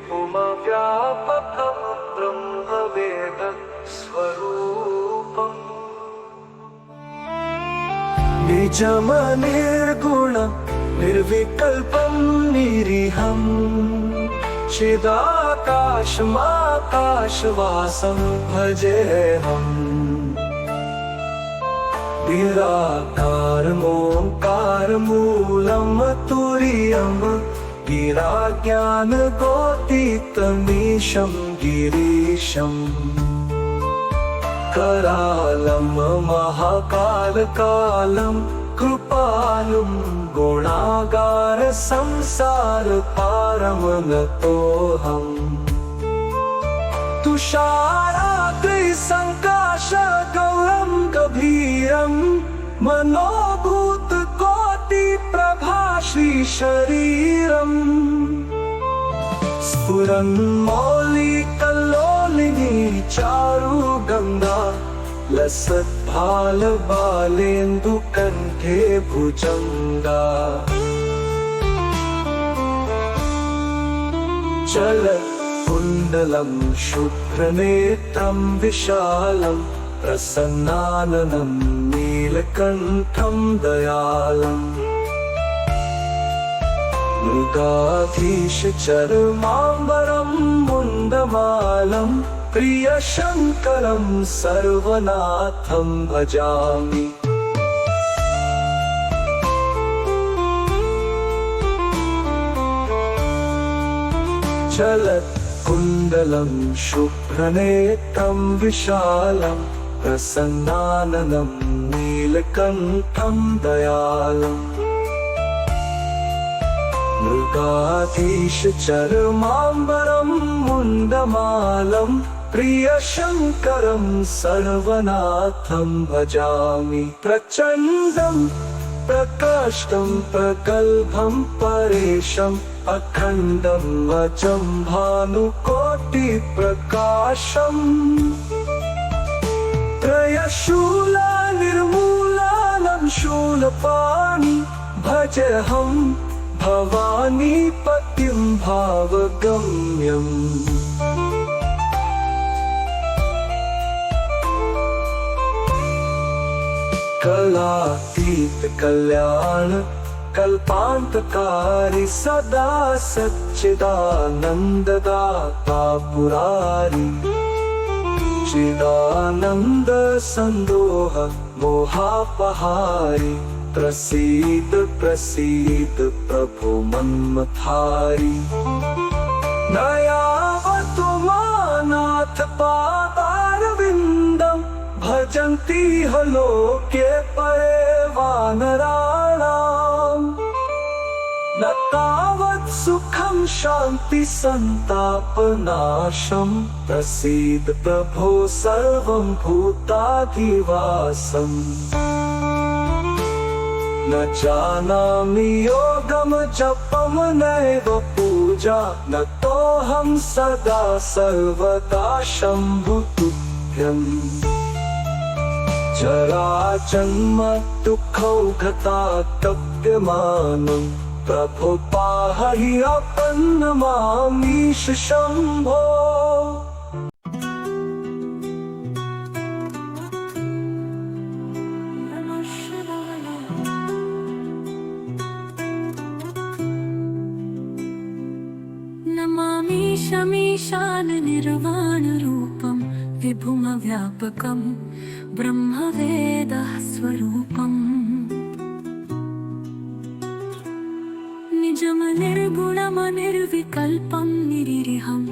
विभुमव्यापकं ब्रह्मवेदस्वरूपम् निजमनिर्गुणं निर्विकल्पं निरीहम् चिदाकाशमाकाशवासं भजेऽहम् निराकारमोङ्कारमूलं तुरीयं गिराज्ञानगोतीतमीशं गिरीशम् करालं महाकालकालं कृपालुं गुणागार संसार पारमनतोऽहम् तुषाराग्निसङ्काशगौरं गभीरं मनोभूतकोटिप्रभाश्रीशरीरम् स्फुरन्मौलिकल्लोलिनी चारुगङ्गा लसत्फालबालेन्दुकण्ठे भुजङ्गा चलत्कुण्डलं शुभ्रनेत्रं विशालं प्रसन्नाननं नीलकण्ठं दयालम् मृगाधीशचर्माम्बरं मुण्डमालं प्रियशङ्करं सर्वनाथं भजामि चलत्कुण्डलं शुभ्रनेत्रं विशालं प्रसन्नाननं नीलकण्ठं दयालम् मृगाधीशचर्माम्बरं मुण्डमालं प्रियशङ्करं सर्वनाथं भजामि प्रचण्डं प्रकाष्टं प्रगल्भं परेशम् अखण्डं अजं भानुकोटिप्रकाशम् त्रयशूलनिर्मूलानं शूलपाणि भजेऽहं भवानीपतिं भावगम्यम् कलातीत कल्याण कल्पान्तकारी सदा सच्चिदानन्ददाता पुरारी चिदानन्द सन्दोह मोहापहारी प्रसीद प्रसीद प्रभो मन्मथारी नयावतु मानाथ पादारविन्दं भजन्ति ह लोके परे वानराणाम् न तावत् सुखं शान्ति सन्तापनाशं प्रसीद प्रभो सर्वं भूताधिवासम् न जानामि योगं जपं नैव पूजा न तोऽहं सदा सर्वदा शम्भुतुभ्यम् जराजन्म दुःखौघतातप्यमानं प्रभो पाहि अपन्नमामीश शम्भो नमामीशमीशान निर्वाणरूपं विभुमव्यापकं ब्रह्मवेदः स्वरूपम् निजमनिर्गुणमनिर्विकल्पं निरीहं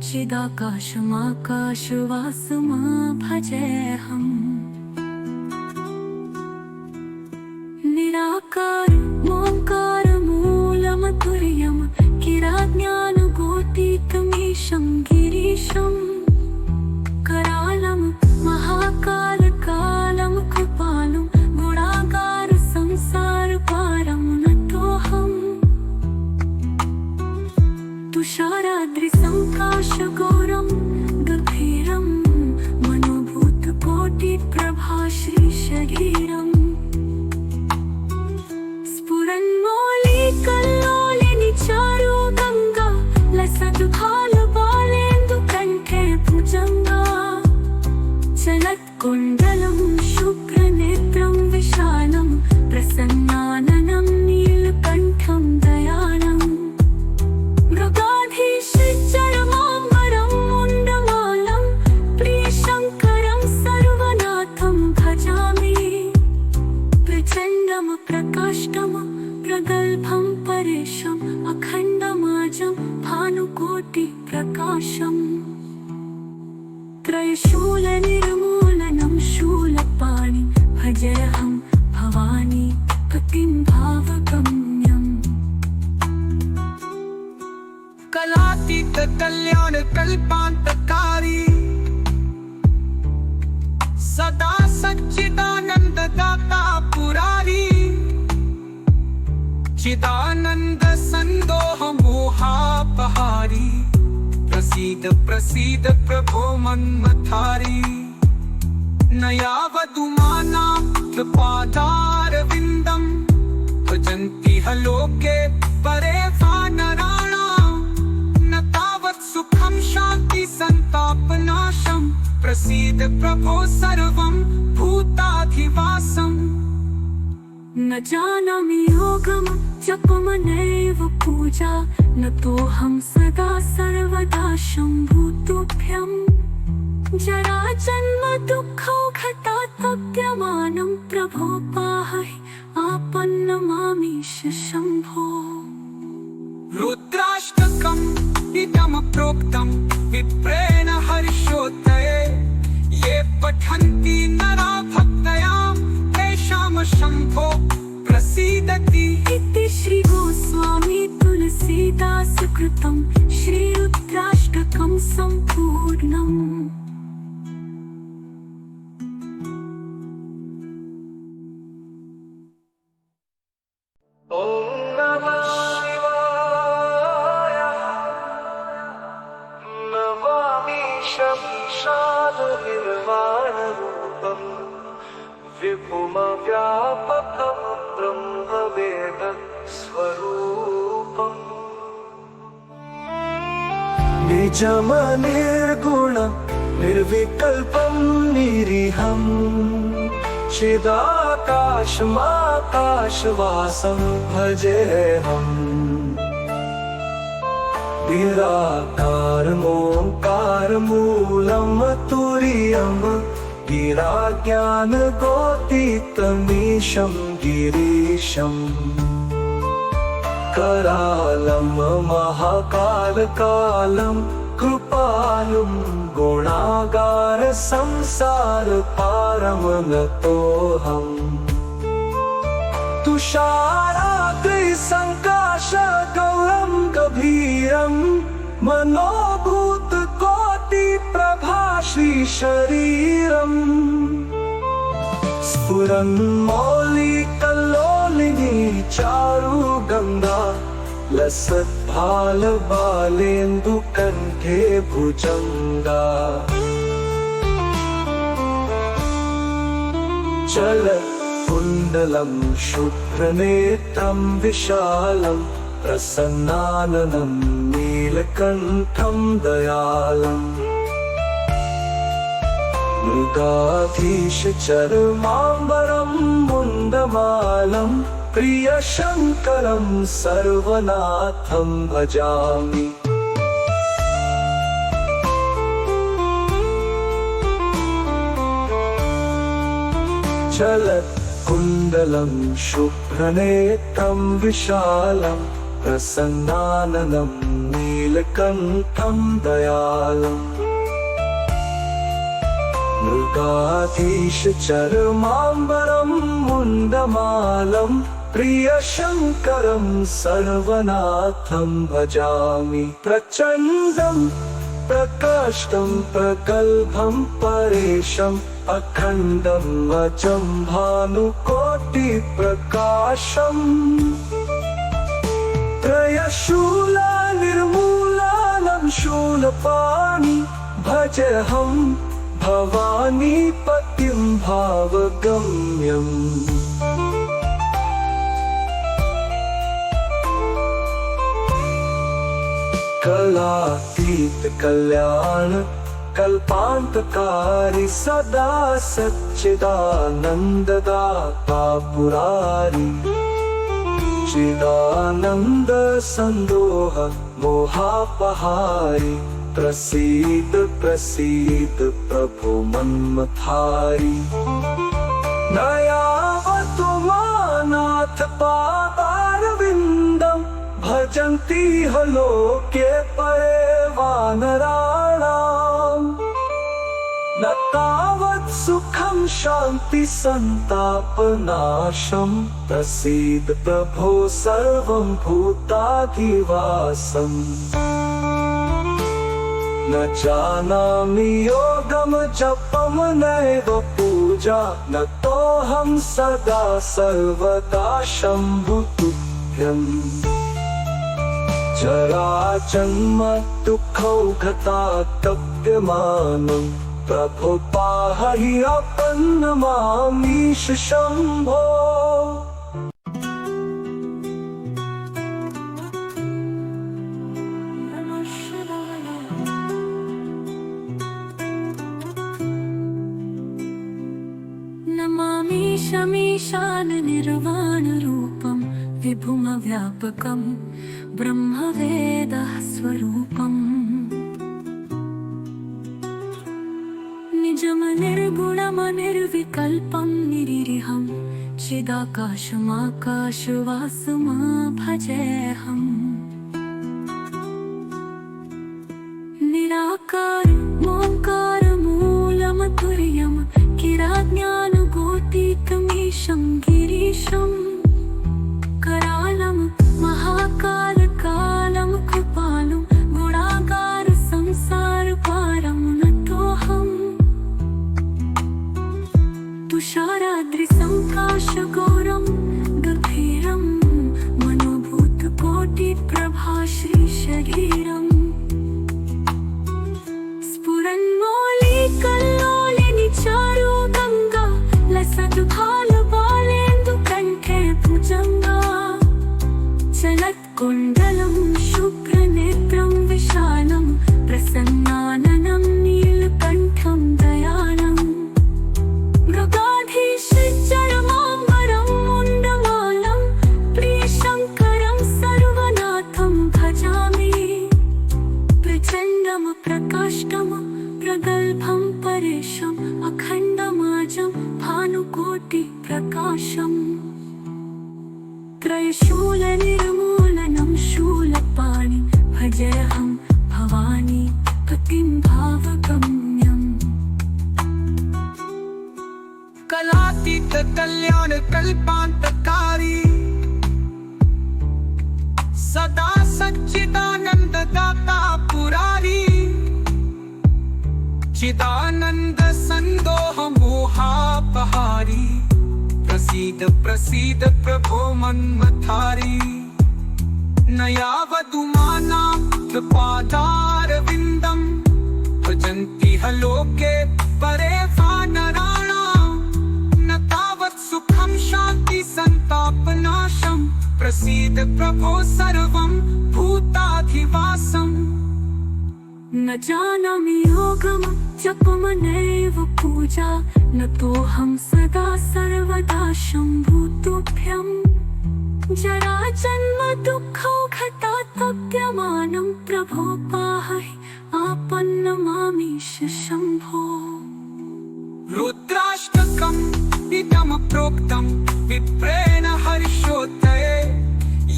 चिदाकाशमाकाशवासमा भजेऽहम् निराकारमोङ्कारमूलमतुर्यं गिराज्ञानगोतीतमीशं गिरीशम् करालं महाकालकालं कृपालं गुणागार संसारपारं नतोऽहम् तुषाराद्रिसङ्काशगौरं गभीरं मनोभूतकोटिप्रकाशम् कुण्डलं शुभ्रनेत्रं विशालं प्रसन्नाननं नीलकण्ठं दयालम् मृगाधीशचरमाम्बरं मुण्डमालं प्रियशङ्करं सर्वनाथं भजामि प्रचण्डं प्रकाष्टं प्रगल्भं परेशम् अखण्डमाजं भानुकोटिप्रकाशम् त्रयशूलनिर्मूलनं शूलपाणि भजेऽहं भवानी पतिं भावगम्यम् कलातीत कल्याण कल्पान्तकारी सदा सच्चिदानन्ददाता पुरारी चिदानन्द सन्दोह मोहापहारी प्रसीद प्रसीद प्रभो मन्मथारी नयावदुमानां कृपादारविन्दं भजन्ति ह लोके परे वानराणां न तावत् सुखं शान्ति सन्तापनाशं प्रसीद प्रभो सर्वं भूताधिवासम् न जानामि योगं जपमनैव पूजा न तोऽहं सदा सर्वदा शम्भुतुभ्यं जराजन्म दुःखौघतात्मप्यमानं प्रभो पाहि आपन्नमामीश शम्भो रुद्राष्टकम् इदं प्रोक्तं विप्रेण हर्षोदये ये पठन्ति नरा भक्तयां तेषां शम्भो प्रसीदति इति श्रीगोस्वामी तुलसीदासकृतं श्रीरुद्राष्टकं सम्पूर्णम् ॐ नमः शिवाय नमामि शमशाननिर्वाणरूपं विभुमव्यापकं ब्रह्मवेदस्वरूपम् निजमनिर्गुण निर्विकल्पं निरीहम् चिदाकाशमाकाशवासं भजेऽहम् निराकारमोङ्कारमूलं तुरीयं गिराज्ञानगोतीतमीशं गिरीशम् करालं महाकालकालं कृपालुं गुणागार संसार पारं नतोऽहम् तुषाराग्नि सङ्काशगौरं गभीरं मनोभूत कोटि प्रभा श्रीशरीरम् स्फुरन्मौलिकल्लोलिनी चारुगङ्गा लसद्भालबालेन्दुकण्ठे भुजङ्गा चलकुण्डलं शुभ्रनेत्रं विशालं प्रसन्नाननं नीलकण्ठं दयालम् मृगाधीशचर्माम्बरं मुण्डमालं प्रियशङ्करं सर्वनाथं भजामि चलत्कुण्डलं शुभ्रनेत्रं विशालं प्रसन्नाननं नीलकण्ठं दयालम् मृगाधीशचर्माम्बरं मुण्डमालं प्रियशङ्करं सर्वनाथं भजामि प्रचण्डं प्रकाष्टं प्रगल्भं परेशम् अखण्डं अजं भानुकोटिप्रकाशम् त्रयशूलनिर्मूलनं शूलपाणि भजेऽहं भवानी पतिं भावगम्यम् कलातीत कल्याण कल्पान्तकारी सदा सच्चिदानन्ददाता पुरारी चिदानन्द सन्दोह मोहापहारी प्रसीद प्रसीद प्रभो मन्मथारी नयावतु मानाथ पादारविन्दं भजन्ति ह लोके परे वानराणाम् न तावत् सुखं शान्ति सन्तापनाशं प्रसीद प्रभो सर्वं भूताधिवासम् न जानामि योगं जपं नैव पूजा न तोऽहं सदा सर्वदा शम्भुतुभ्यम् जराजन्म दुःखौघतातप्यमानं प्रभो पाहि अपन्नमामीश शम्भो नमामि शमीशान निर्वाणरूपं विभुमव्यापकं ब्रह्मवेदः स्वरूपम् निजमनिर्गुणमनिर्विकल्पं निरीहं चिदाकाशमाकाशवासमा भजेऽहम् निराकारमोङ्कारमूलमतुर्यं किराज्ञानगोतीतमीशं गिरीशं करालं महाकालकालं कृपालं गुणागार संसारपारं नतोऽहम् तुषाराद्रिसङ्काशगौरं गभीरं मनोभूतकोटिप्रभा श्रीशरीरम् स्फुरन्मौलिकल्लोलिनि चारु गङ्गा लसतुफालबालेन्दुकण्ठे भुजङ्गा चलत्कुण्डलं शुभ्रनेत्रं विशालं प्रसन्नाननं नीलकण्ठं दयालम् मृगाधीशचरमाम्बरं मुण्डमालं प्रियशङ्करं सर्वनाथं भजामि प्रचण्डं प्रकाष्टं प्रगल्भं परेशम् अखण्डमाजं भानुकोटिप्रकाशम् त्रयशूलनिर्मूलनं शूलपाणि भजेऽहं भवानी पतिं भावगम्यम् कलातीत कल्याण कल्पान्तकारी सदा सच्चिदानन्ददाता पुरारी चिदानन्द सन्दोह मोहापहारी प्रसीद प्रसीद प्रभो मन्मथारी नयावदुमानां कृपादारविन्दं भजन्ति ह लोके परे वानराणाम् न तावत् सुखं शान्ति सन्तापनाशं प्रसीद प्रभो सर्वं भूताधिवासम् न जानामि योगं जपं नैव पूजा न तोऽहं सदा सर्वदा शम्भुतुभ्यम् जराजन्म दुःखौघतातप्यमानं प्रभो पाहि आपन्नमामीश शम्भो रुद्राष्टकम् इदमप्रोक्तं विप्रेण हर्षोदये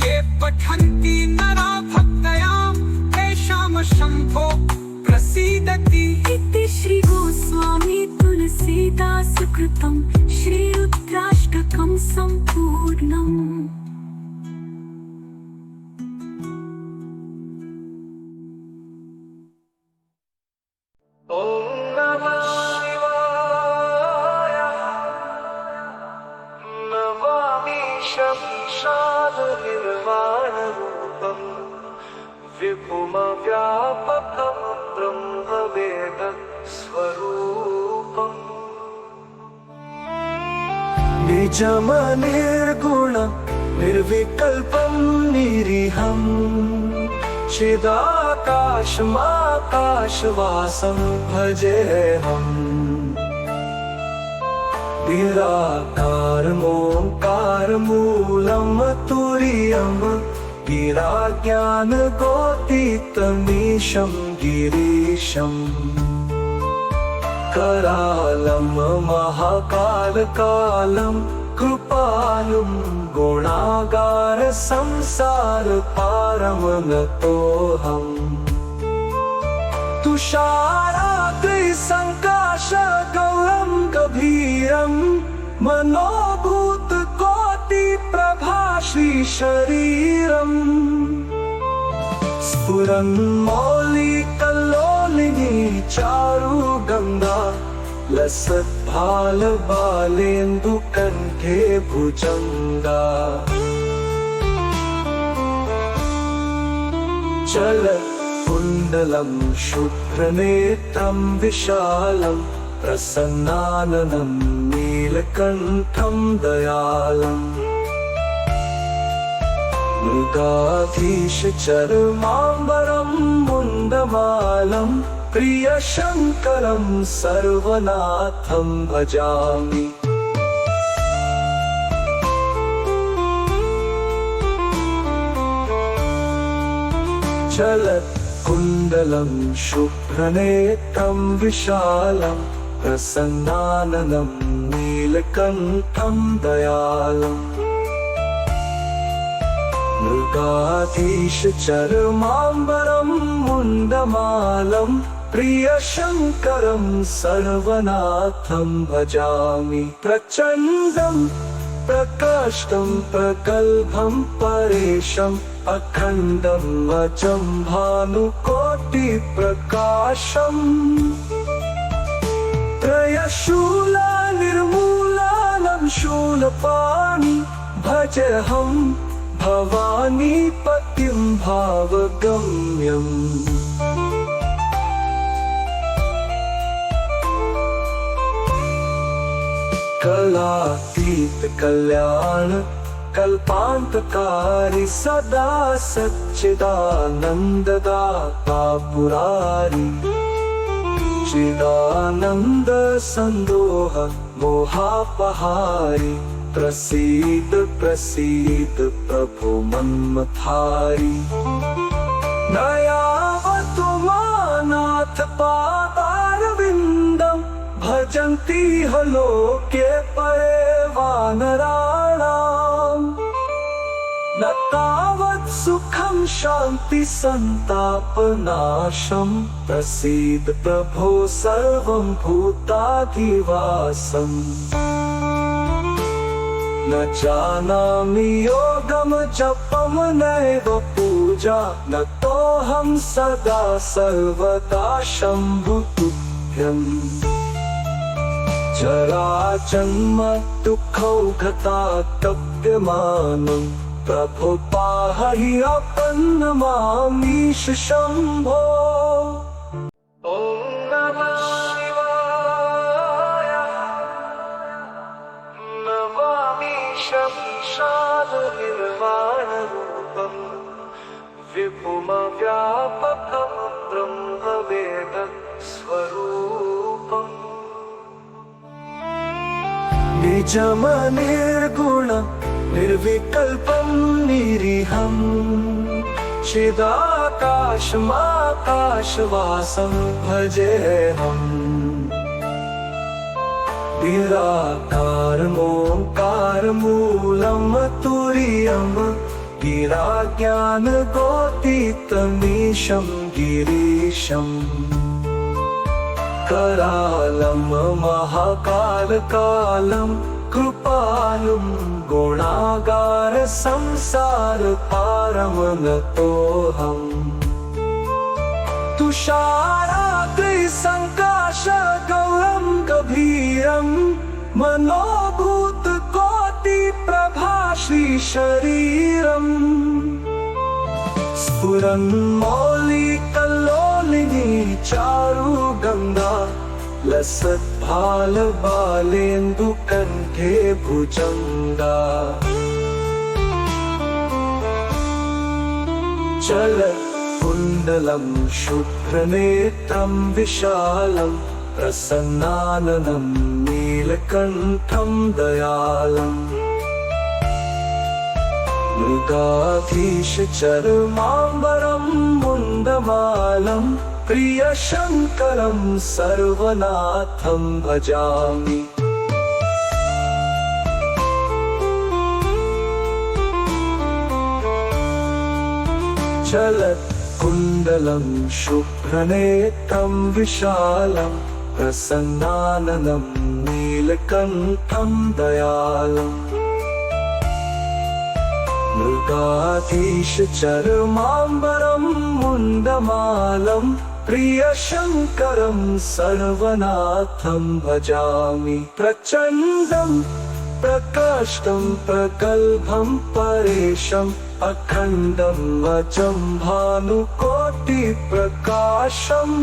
ये पठन्ति नरा भक्तयां तेषां शम्भो प्रसीदति इति श्री गोस्वामी तुलसीदास कृतं श्रीरुद्राष्टकं सम्पूर्णम् ॐ नमः शिवाय नमामि शमीशाननिर्वाणरूपं विभुमव्यापकं ब्रह्मवेदस्वरूपम् निजमनिर्गुणं निर्विकल्पं निरीहं चिदाकाशमाकाशवासं भजेऽहम् निराकारमोङ्कारमूलं तुरीयं गिराज्ञानगोतीतमीशं गिरीशम् करालं महाकालकालं कृपालुं गुणागार संसार पारं नतोऽहम् तुषाराद्रिसङ्काश गौरं गभीरं मनोभूतकोटिप्रभाश्रीशरीरम् स्फुरन्मौलिकल्लोलिनी चारुगङ्गा लसद्भालबालेन्दुकण्ठे भुजङ्गा चलत्कुण्डलं शुभ्रनेत्रं विशालं प्रसन्नाननं नीलकण्ठं दयालम् मृगाधीशचर्माम्बरं मुण्डमालं प्रियशङ्करं सर्वनाथं भजामि चलत्कुण्डलं शुभ्रनेत्रं विशालं प्रसन्नाननं नीलकण्ठं दयालम् मृगाधीशचर्माम्बरं मुण्डमालं प्रियशङ्करं सर्वनाथं भजामि प्रचण्डं प्रकाष्टं प्रगल्भं परेशम् अखण्डं अजं भानुकोटिप्रकाशम् त्रयशूलनिर्मूलानं शूलपाणि भजेऽहम् भवानीपतिं भावगम्यम् कलातीत कल्याण कल्पान्तकारी सदा सच्चिदानन्ददाता पुरारी चिदानन्द सन्दोह मोहापहारी प्रसीद प्रसीद प्रभो मन्मथारी नयावतु मानाथ पादारविन्दं भजन्ति ह लोके परे वानराणाम् न तावत् सुखं शान्ति सन्तापनाशं प्रसीद प्रभो सर्वं भूताधिवासम् न जानामि योगं जपं नैव पूजा न तोऽहं सदा सर्वदा शम्भुतुभ्यम् जराजन्म दुःखौघतातप्यमानं प्रभो पाहि अपन्नमामीश शम्भो ॐ नमः शिवाय नमामि शमशादनिर्वाणरूपं विपुमव्यापकं ब्रह्मवेदस्वरूपम् निजमनिर्गुणं निर्विकल्पं निरीहं चिदाकाशमाकाशवासं भजेऽहम् निराकारमोङ्कारमूलं तुरीयं गिराज्ञानगोतीतमीशं गिरीशम् करालं महाकालकालं कृपालुं गुणागार संसार पारं नतोऽहम् तुषाराद्रिसङ्काश गौरं गभीरं मनोभूतकोटिप्रभाश्रीशरीरम् स्फुरन्मौलिकल्लोलिनी चारुगङ्गा लसद्भालबालेन्दुकण्ठे भुजङ्गा कुण्डलं शुभ्रनेत्रं विशालं प्रसन्नाननं नीलकण्ठं दयालम् मृगाधीशचर्माम्बरं मुण्डमालं प्रियशङ्करं सर्वनाथं भजामि कुण्डलं शुभ्रनेत्रं विशालं प्रसन्नाननं नीलकण्ठं दयालम् मृगाधीशचर्माम्बरं मुण्डमालं प्रियशङ्करं सर्वनाथं भजामि प्रचण्डं प्रकाष्टं प्रगल्भं परेशम् अखण्डम् अजं भानुकोटिप्रकाशम्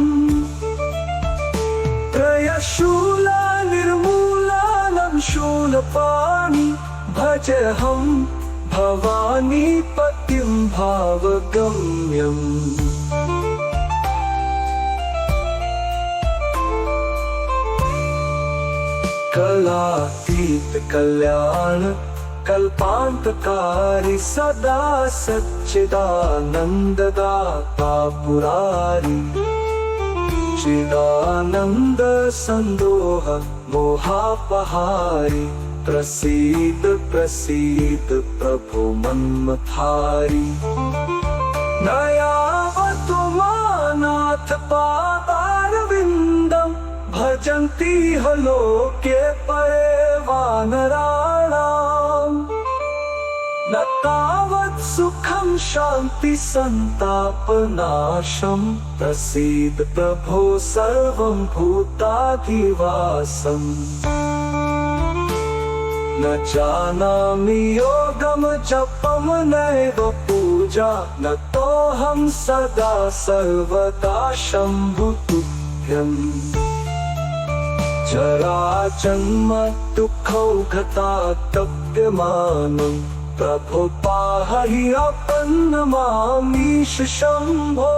त्रयशूला निर्मूलानं शूलपाणि भजेऽहं भवानीपतिं भावगम्यम् कलातीत कल्याण कल्पान्तकारी सदा सच्चिदानन्ददाता पुरारी चिदानन्द सन्दोह मोहापहारी प्रसीद प्रसीद प्रभु मन्मथारी नयावतु मानाथ पादारविन्दं भजन्ति ह लोके परे वानराणाम् न तावत् सुखं शान्ति सन्तापनाशं प्रसीद प्रभो सर्वं भूताधिवासम् न जानामि योगं जपं नैव पूजा न तोऽहं सदा सर्वदा शम्भुतुभ्यम् जराजन्म दुःखौघतातप्यमानं प्रभो पाहि अपन्नमामीश शम्भो।